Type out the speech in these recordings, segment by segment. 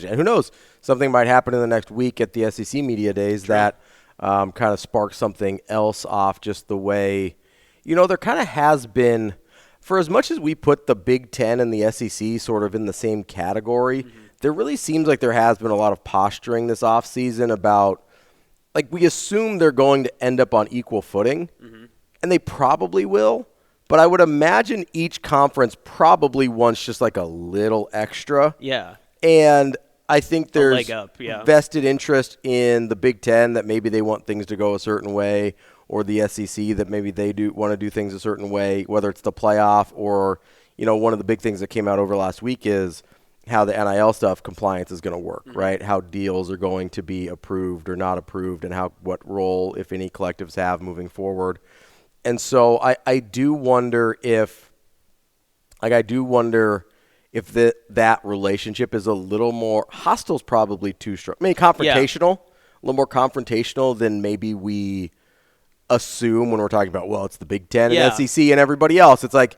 And who knows, something might happen in the next week at the SEC Media Days that kind of sparks something else off, just the way, there kind of has been, for as much as we put the Big Ten and the SEC sort of in the same category, there really seems like there has been a lot of posturing this offseason about, like, we assume they're going to end up on equal footing, and they probably will, but I would imagine each conference probably wants just like a little extra. Yeah. And I think there's leg up, vested interest in the Big Ten that maybe they want things to go a certain way, or the SEC that maybe they do want to do things a certain way, whether it's the playoff or, one of the big things that came out over last week is how the NIL stuff compliance is going to work, right? How deals are going to be approved or not approved, and what role, if any, collectives have moving forward. And so I do wonder if that relationship is a little more hostile, is probably too strong. I mean, confrontational, a little more confrontational than maybe we assume when we're talking about, well, it's the Big Ten and SEC and everybody else. It's like,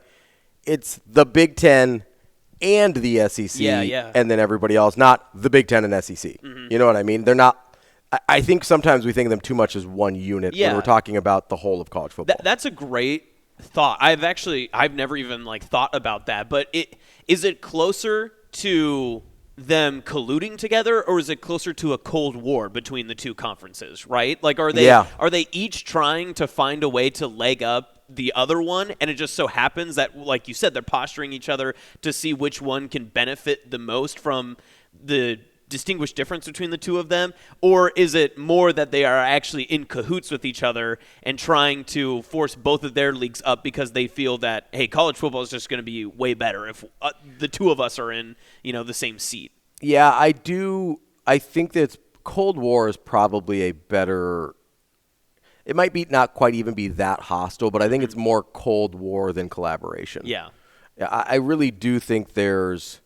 it's the Big Ten and the SEC and then everybody else, not the Big Ten and SEC. You know what I mean? They're not. I think sometimes we think of them too much as one unit when we're talking about the whole of college football. That's a great thought. I've never even thought about that, but is it closer to them colluding together, or is it closer to a Cold War between the two conferences, right? Like, are they each trying to find a way to leg up the other one, and it just so happens that, like you said, they're posturing each other to see which one can benefit the most from the distinguished difference between the two of them? Or is it more that they are actually in cahoots with each other and trying to force both of their leagues up because they feel that, hey, college football is just going to be way better if the two of us are in, the same seat? Yeah, I do. I think that Cold War is probably a better – it might be not quite even be that hostile, but I think it's more Cold War than collaboration. Yeah. I really do think there's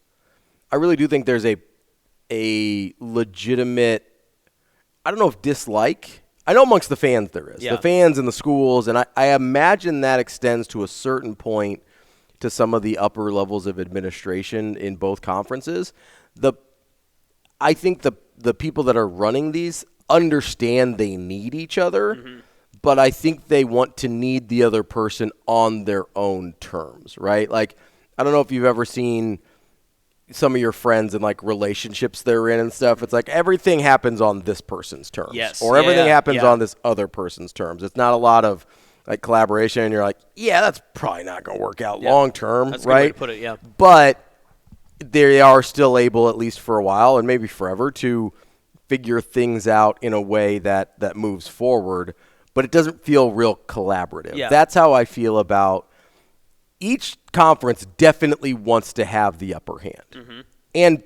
a legitimate, I don't know if dislike. I know amongst the fans there is. The fans and the schools, and I imagine that extends to a certain point to some of the upper levels of administration in both conferences. I think the people that are running these understand they need each other, but I think they want to need the other person on their own terms, right? Like, I don't know if you've ever seen some of your friends and relationships they're in and stuff. It's like everything happens on this person's terms, or everything happens on this other person's terms. It's not a lot of collaboration, and you're like, yeah, that's probably not going to work out long term, that's right? A good way to put it, yeah. But they are still able, at least for a while and maybe forever, to figure things out in a way that moves forward, but it doesn't feel real collaborative. Yeah. That's how I feel about each conference. Definitely wants to have the upper hand and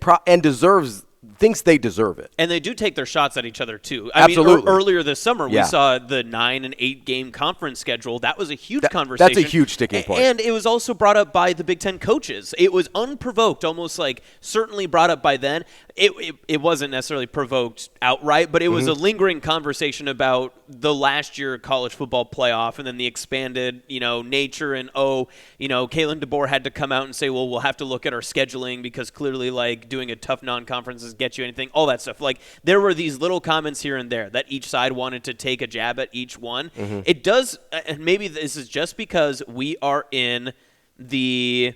thinks they deserve it. And they do take their shots at each other, too. Absolutely. I mean, earlier this summer, we saw the 9 and 8 game conference schedule. That was a huge conversation. That's a huge sticking point. And it was also brought up by the Big Ten coaches. It was unprovoked, almost certainly brought up by then. It wasn't necessarily provoked outright, but it was a lingering conversation about the last year college football playoff and then the expanded, nature and, Kalen DeBoer had to come out and say, well, we'll have to look at our scheduling because clearly doing a tough non-conference doesn't get you anything, all that stuff. There were these little comments here and there that each side wanted to take a jab at each one. It does, and maybe this is just because we are in the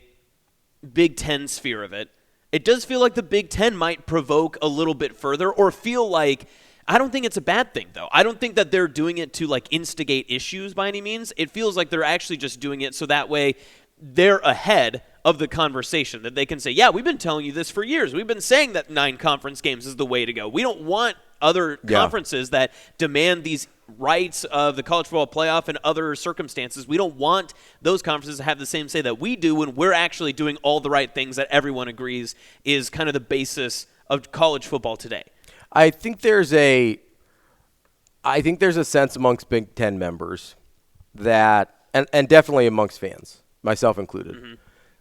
Big Ten sphere of it. It does feel like the Big Ten might provoke a little bit further, or feel like, I don't think it's a bad thing, though. I don't think that they're doing it to instigate issues by any means. It feels like they're actually just doing it so that way they're ahead of the conversation, that they can say, yeah, we've been telling you this for years. We've been saying that 9 conference games is the way to go. We don't want other conferences that demand these rights of the college football playoff and other circumstances. We don't want those conferences to have the same say that we do when we're actually doing all the right things that everyone agrees is kind of the basis of college football today. I think there's a sense amongst Big Ten members that, and definitely amongst fans, myself included,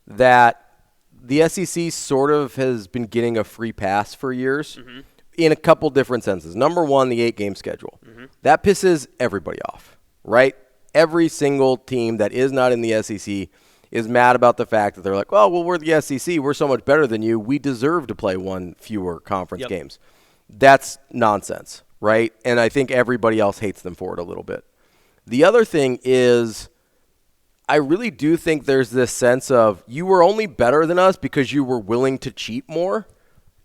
that the SEC sort of has been getting a free pass for years in a couple different senses. Number one, the 8-game schedule. That pisses everybody off, right? Every single team that is not in the SEC is mad about the fact that they're like, well, we're the SEC. We're so much better than you. We deserve to play one fewer conference games. That's nonsense, right? And I think everybody else hates them for it a little bit. The other thing is I really do think there's this sense of you were only better than us because you were willing to cheat more.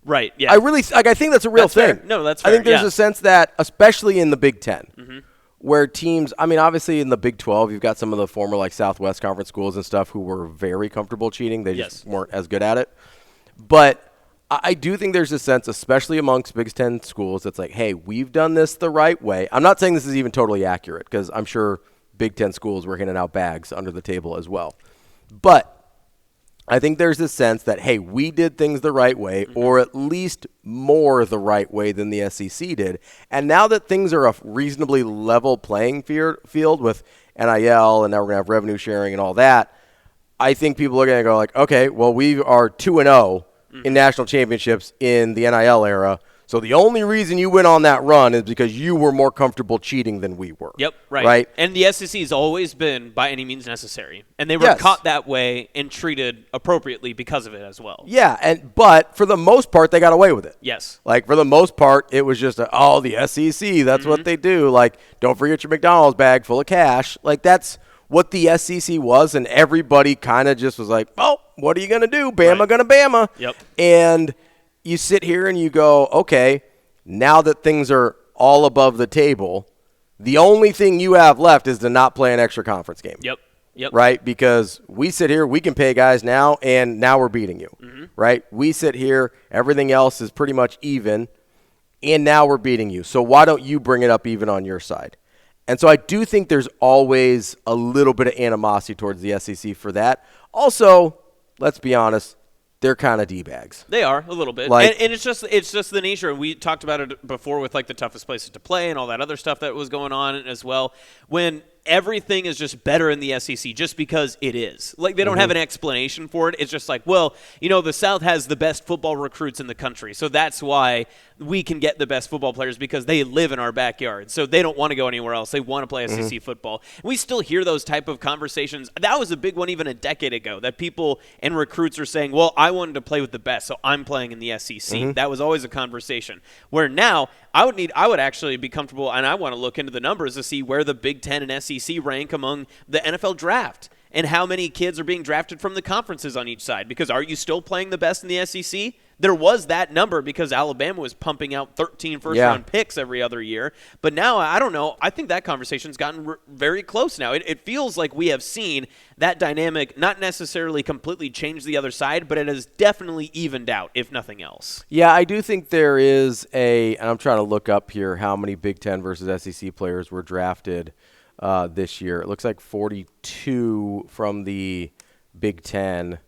Right, yeah. I think that's a real thing. Fair. No, that's fair. I think there's a sense that, especially in the Big Ten, where teams, I mean, obviously in the Big 12, you've got some of the former like Southwest Conference schools and stuff who were very comfortable cheating. They just weren't as good at it. But I do think there's a sense, especially amongst Big Ten schools, that's like, hey, we've done this the right way. I'm not saying this is even totally accurate because I'm sure Big Ten schools were handing out bags under the table as well. But I think there's this sense that, hey, we did things the right way, or at least more the right way than the SEC did. And now that things are a reasonably level playing field with NIL, and now we're going to have revenue sharing and all that, I think people are going to go like, okay, well, we are 2-0 in national championships in the NIL era. So the only reason you went on that run is because you were more comfortable cheating than we were. Yep, right. And the SEC has always been by any means necessary. And they were caught that way and treated appropriately because of it as well. Yeah, but for the most part, they got away with it. Yes. Like, for the most part, it was just, the SEC, that's what they do. Like, don't forget your McDonald's bag full of cash. Like, that's what the SEC was, and everybody kind of just was like, oh, what are you going to do? Bama gonna Bama. Yep. And you sit here and you go, okay, now that things are all above the table, the only thing you have left is to not play an extra conference game. Yep. Right? Because we sit here, we can pay guys now, and now we're beating you. Right? We sit here, everything else is pretty much even, and now we're beating you. So why don't you bring it up even on your side? And so I do think there's always a little bit of animosity towards the SEC for that. Also, let's be honest, they're kind of D-bags. They are, a little bit. Like, and it's just the nature. And we talked about it before with like the toughest places to play and all that other stuff that was going on as well. When everything is just better in the SEC just because it is. Like, they don't have an explanation for it. It's just like, well, the South has the best football recruits in the country, so that's why we can get the best football players because they live in our backyard. So they don't want to go anywhere else. They want to play SEC football. And we still hear those type of conversations. That was a big one even a decade ago, that people and recruits are saying, well, I wanted to play with the best, so I'm playing in the SEC. That was always a conversation. Where now, I would actually be comfortable, and I want to look into the numbers to see where the Big Ten and SEC rank among the NFL draft and how many kids are being drafted from the conferences on each side. Because are you still playing the best in the SEC? There was that number because Alabama was pumping out 13 first-round picks every other year. But now, I don't know. I think that conversation's gotten very close now. It feels like we have seen that dynamic not necessarily completely change the other side, but it has definitely evened out, if nothing else. Yeah, I do think there is and I'm trying to look up here how many Big Ten versus SEC players were drafted this year. It looks like 42 from the Big Ten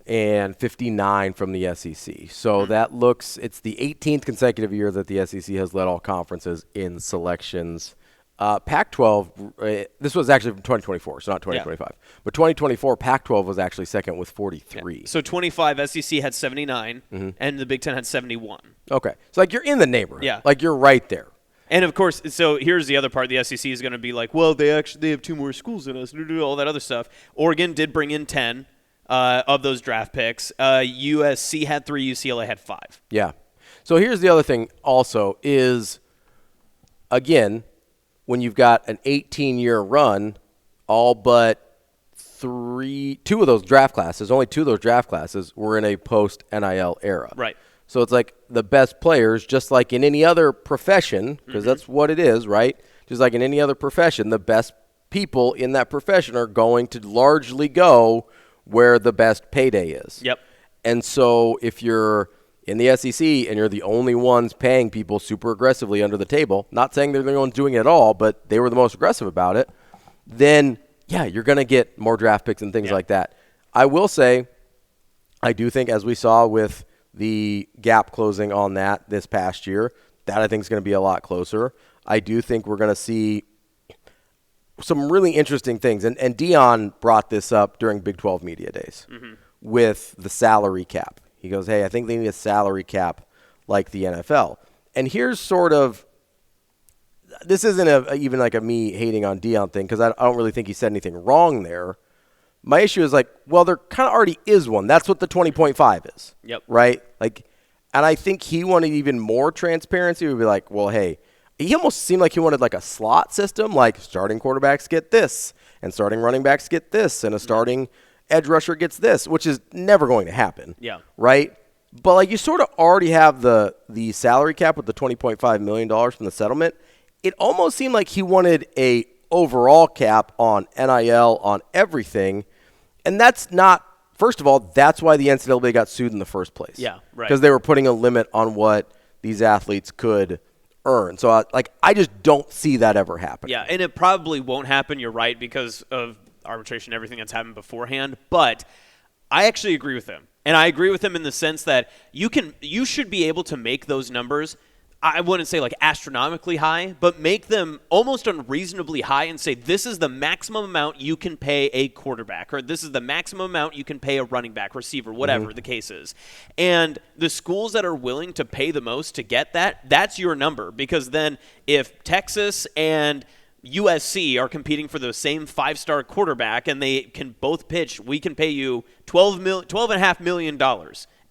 and 59 from the SEC. So it's the 18th consecutive year that the SEC has led all conferences in selections. Pac-12, this was actually from 2024, so not 2025. But 2024, Pac-12 was actually second with 43. Yeah. So 25, SEC had 79, and the Big Ten had 71. Okay. So, you're in the neighborhood. Yeah. You're right there. And, of course, so here's the other part. The SEC is going to be like, well, they have 2 more schools than us, all that other stuff. Oregon did bring in 10 of those draft picks. USC had 3, UCLA had 5. Yeah. So here's the other thing also is, again, when you've got an 18-year run, all but 2 of those draft classes, only 2 of those draft classes were in a post-NIL era. Right. So it's like the best players, just like in any other profession, because that's what it is, right? Just like in any other profession, the best people in that profession are going to largely go where the best payday is. Yep. And so if you're in the SEC and you're the only ones paying people super aggressivly under the table, not saying they're the only ones doing it at all, but they were the most aggressive about it, then, you're going to get more draft picks and things like that. I will say, I do think, as we saw with the gap closing on that this past year, that I think is going to be a lot closer. I do think we're going to see some really interesting things. And Dion brought this up during Big 12 Media Days with the salary cap. He goes, hey, I think they need a salary cap like the NFL. And here's sort of, this isn't even like a me hating on Dion thing, because I don't really think he said anything wrong there. My issue is like, well, there kind of already is one. That's what the 20.5 is. Yep. Right? Like, and I think he wanted even more transparency. He would be like, well, hey, he almost seemed like he wanted like a slot system, like starting quarterbacks get this, and starting running backs get this, and a starting edge rusher gets this, which is never going to happen. Yeah. Right? But like you sort of already have the salary cap with the $20.5 million from the settlement. It almost seemed like he wanted a overall cap on NIL, on everything. And that's not, first of all, that's why the NCAA got sued in the first place. Yeah, right. Because they were putting a limit on what these athletes could earn. So, I just don't see that ever happening. Yeah, and it probably won't happen, you're right, because of arbitration, everything that's happened beforehand. But I actually agree with him. And I agree with him in the sense that you should be able to make those numbers, I wouldn't say like astronomically high, but make them almost unreasonably high and say this is the maximum amount you can pay a quarterback, or this is the maximum amount you can pay a running back, receiver, whatever the case is. And the schools that are willing to pay the most to get that, that's your number. Because then if Texas and USC are competing for the same 5-star quarterback and they can both pitch, we can pay you $12.5 million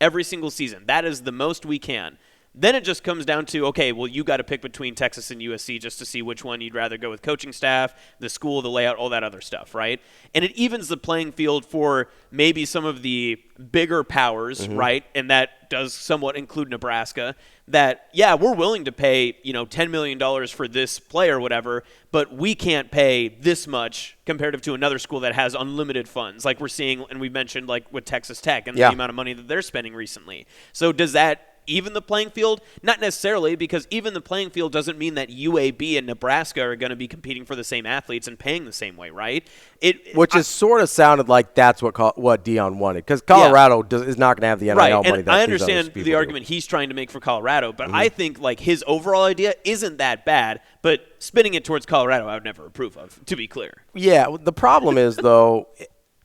every single season. That is the most we can. Then it just comes down to, okay, well, you got to pick between Texas and USC just to see which one you'd rather go with coaching staff, the school, the layout, all that other stuff, right? And it evens the playing field for maybe some of the bigger powers, right? And that does somewhat include Nebraska, that, yeah, we're willing to pay, $10 million for this player or whatever, but we can't pay this much comparative to another school that has unlimited funds, like we're seeing, and we mentioned, like with Texas Tech and the amount of money that they're spending recently. So does that even the playing field? Not necessarily, because even the playing field doesn't mean that UAB and Nebraska are going to be competing for the same athletes and paying the same way, right? Which is sort of sounded like that's what Dion wanted, because Colorado is not going to have the NIL money. And I understand the argument he's trying to make for Colorado, but I think like his overall idea isn't that bad, but spinning it towards Colorado I would never approve of, to be clear. Yeah, the problem is, though,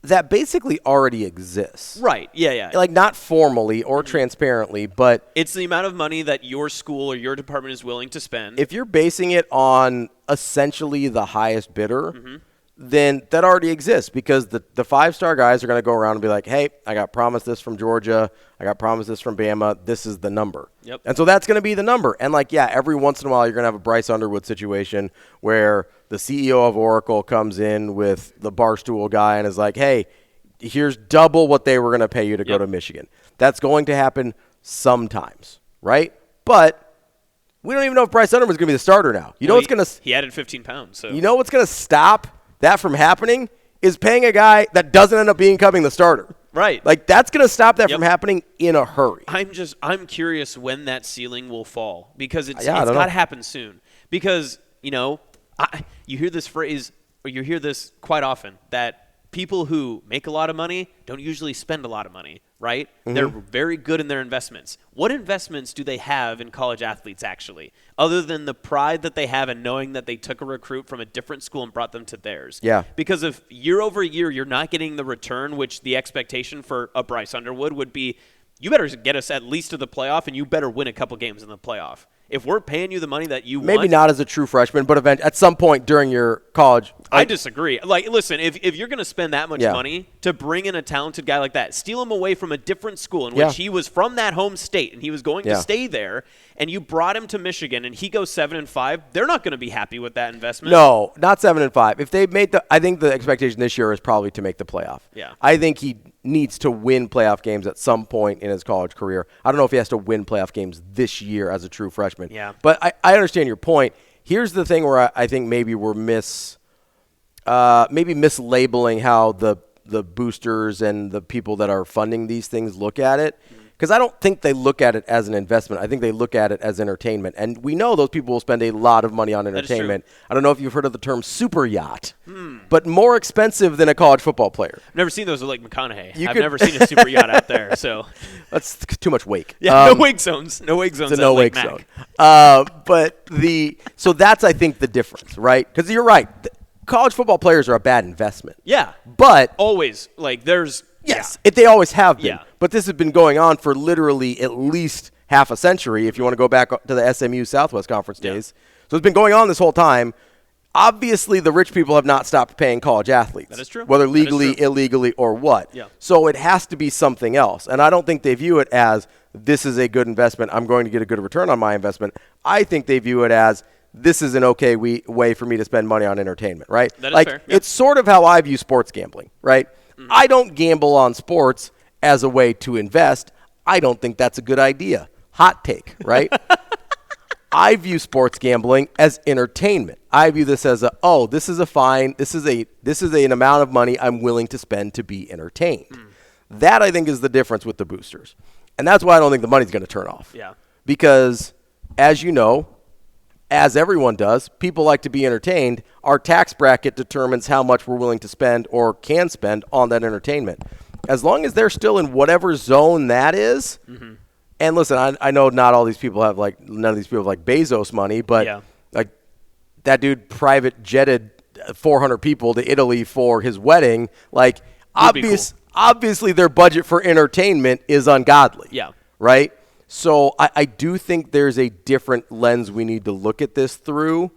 that basically already exists. Right, yeah. Like, not formally or transparently, but it's the amount of money that your school or your department is willing to spend. If you're basing it on essentially the highest bidder, then that already exists, because the 5-star guys are going to go around and be like, hey, I got promised this from Georgia, I got promised this from Bama, this is the number. Yep. And so that's going to be the number. And every once in a while you're going to have a Bryce Underwood situation where the CEO of Oracle comes in with the Barstool guy and is like, hey, here's double what they were going to pay you to go to Michigan. That's going to happen sometimes, right? But we don't even know if Bryce Underwood's going to be the starter now. He added 15 pounds. So. You know what's going to stop that from happening is paying a guy that doesn't end up becoming the starter. Right. Like, that's going to stop that from happening in a hurry. I'm curious when that ceiling will fall, because it's got to happen soon. Because, you hear this phrase, or you hear this quite often, that people who make a lot of money don't usually spend a lot of money, right? They're very good in their investments. What investments do they have in college athletes, actually, other than the pride that they have in knowing that they took a recruit from a different school and brought them to theirs? Yeah. Because if year over year you're not getting the return, which the expectation for a Bryce Underwood would be, you better get us at least to the playoff, and you better win a couple games in the playoff. If we're paying you the money that you want. Maybe not as a true freshman, but at some point during your college. I disagree. Like, listen, if you're going to spend that much money to bring in a talented guy like that, steal him away from a different school in which he was from that home state and he was going to stay there, and you brought him to Michigan and he goes 7-5, they're not going to be happy with that investment. No, not 7-5. If they made I think the expectation this year is probably to make the playoff. Yeah. I think he needs to win playoff games at some point in his college career. I don't know if he has to win playoff games this year as a true freshman. Yeah. But I understand your point. Here's the thing where I think maybe we're mislabeling how the boosters and the people that are funding these things look at it. Because I don't think they look at it as an investment. I think they look at it as entertainment. And we know those people will spend a lot of money on entertainment. I don't know if you've heard of the term super yacht, but more expensive than a college football player. I've never seen those with Lake McConaughey. I've never seen a super yacht out there. So that's too much wake. Yeah, no wake zones. No wake zones. It's a no wake zone. So that's, I think, the difference, right? Because you're right. College football players are a bad investment. Yeah. But always, like, there's yes, they always have been. Yeah. But this has been going on for literally at least half a century, if you want to go back to the SMU Southwest Conference days. So it's been going on this whole time. obviously the rich people have not stopped paying college athletes. That is true. Whether legally, illegally, or what. Yeah. So it has to be something else. And I don't think they view it as, this is a good investment, I'm going to get a good return on my investment. I think they view it as, this is an okay way for me to spend money on entertainment, right? That is fair. Yep. It's sort of how I view sports gambling, right? Mm-hmm. I don't gamble on sports as a way to invest. I don't think that's a good idea. Hot take, right? I view sports gambling as entertainment. I view this as this is an amount of money I'm willing to spend to be entertained. That, I think, is the difference with the boosters. And that's why I don't think the money's going to turn off. Yeah. Because, as you know, as everyone does, people like to be entertained. Our tax bracket determines how much we're willing to spend or can spend on that entertainment. As long as they're still in whatever zone that is, and listen, I know not all these people have none of these people have Bezos money, but that dude private jetted 400 people to Italy for his wedding. Obviously their budget for entertainment is ungodly. Yeah. Right? So I do think there's a different lens we need to look at this through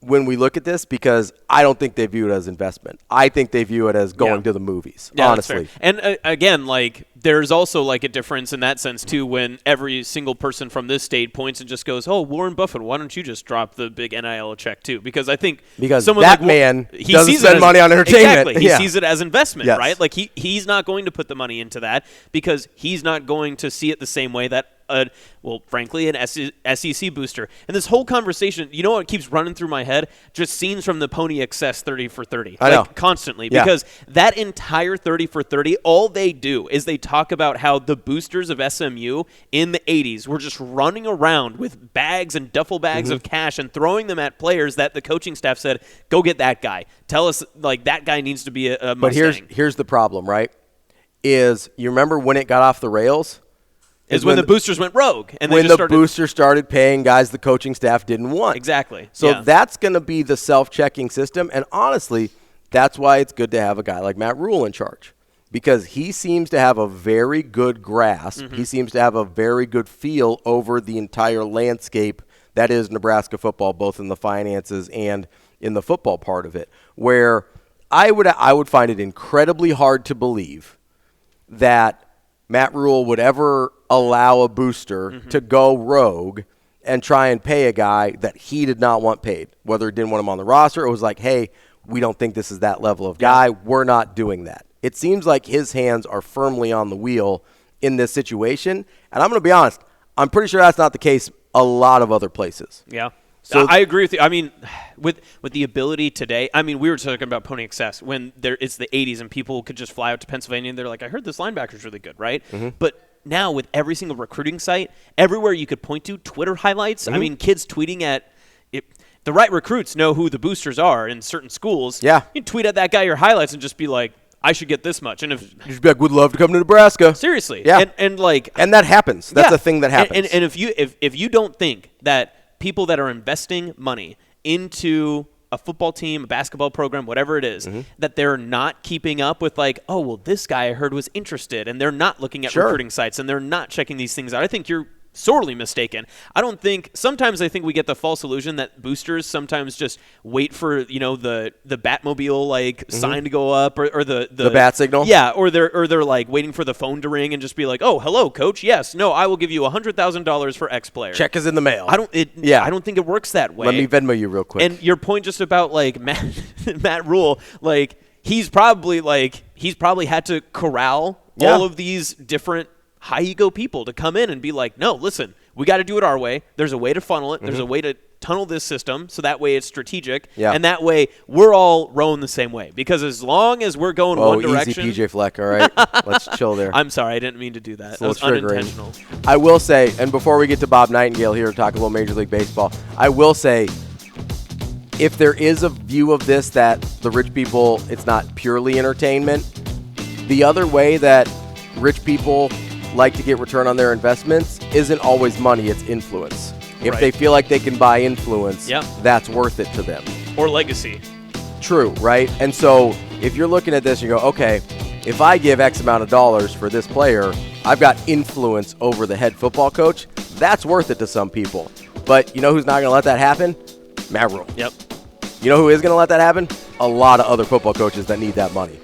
when we look at this, because I don't think they view it as investment. I think they view it as going to the movies, honestly. And again, there's also a difference in that sense too, when every single person from this state points and just goes, "Oh, Warren Buffett, why don't you just drop the big NIL check too?" Because I think someone that man doesn't spend money on entertainment. Exactly, he sees it as investment, right? He's not going to put the money into that because he's not going to see it the same way that frankly, an SEC booster. And this whole conversation, you know what keeps running through my head? Just scenes from the Pony Excess 30 for 30. I know. Constantly. Yeah. Because that entire 30 for 30, all they do is they talk about how the boosters of SMU in the 80s were just running around with bags and duffel bags of cash and throwing them at players that the coaching staff said, go get that guy. Tell us, that guy needs to be a Mustang. But here's the problem, right? Is you remember when it got off the rails? Is when the boosters went rogue. And when the boosters started paying guys the coaching staff didn't want. Exactly. So that's going to be the self-checking system. And honestly, that's why it's good to have a guy like Matt Rhule in charge. Because he seems to have a very good grasp. He seems to have a very good feel over the entire landscape that is Nebraska football, both in the finances and in the football part of it. Where I would find it incredibly hard to believe that Matt Rhule would ever allow a booster to go rogue and try and pay a guy that he did not want paid, whether he didn't want him on the roster. It was like, hey, we don't think this is that level of guy. We're not doing that. It seems like his hands are firmly on the wheel in this situation. And I'm going to be honest, I'm pretty sure that's not the case a lot of other places. Yeah. So I agree with you. I mean, with the ability today, we were talking about Pony Excess when it's the 80s and people could just fly out to Pennsylvania and they're like, I heard this linebacker's really good, right? But now with every single recruiting site, everywhere you could point to, Twitter highlights, kids tweeting at it. The right recruits know who the boosters are in certain schools. Yeah. You tweet at that guy your highlights and just be like, I should get this much. And if you just be like, would love to come to Nebraska. Seriously. Yeah. And that happens. That's a thing that happens. And if you don't think that people that are investing money into a football team, a basketball program, whatever it is, that they're not keeping up with this guy I heard was interested, and they're not looking at recruiting sites, and they're not checking these things out. I think you're sorely mistaken. Sometimes I think we get the false illusion that boosters sometimes just wait for, the Batmobile sign to go up or the bat signal. Yeah. Or they're waiting for the phone to ring and just be like, oh, hello, coach. Yes. No, I will give you $100,000 for X player. Check is in the mail. I don't think it works that way. Let me Venmo you real quick. And your point just about Matt Rhule, he's probably had to corral all of these different high ego people to come in and be like, no, listen, we got to do it our way. There's a way to funnel it. There's a way to tunnel this system so that way it's strategic. Yeah. And that way we're all rowing the same way. Because as long as we're going one direction. Easy, PJ Fleck, all right? Let's chill there. I'm sorry. I didn't mean to do that. That was unintentional. I will say, and before we get to Bob Nightingale here and talk a little Major League Baseball, I will say, if there is a view of this that the rich people, it's not purely entertainment, the other way that rich people like to get return on their investments isn't always money, it's influence. If they feel like they can buy influence, that's worth it to them. Or legacy. True, right? And so if you're looking at this, you go, okay, if I give X amount of dollars for this player, I've got influence over the head football coach. That's worth it to some people. But you know who's not going to let that happen? Matt Rhule. Yep. You know who is going to let that happen? A lot of other football coaches that need that money.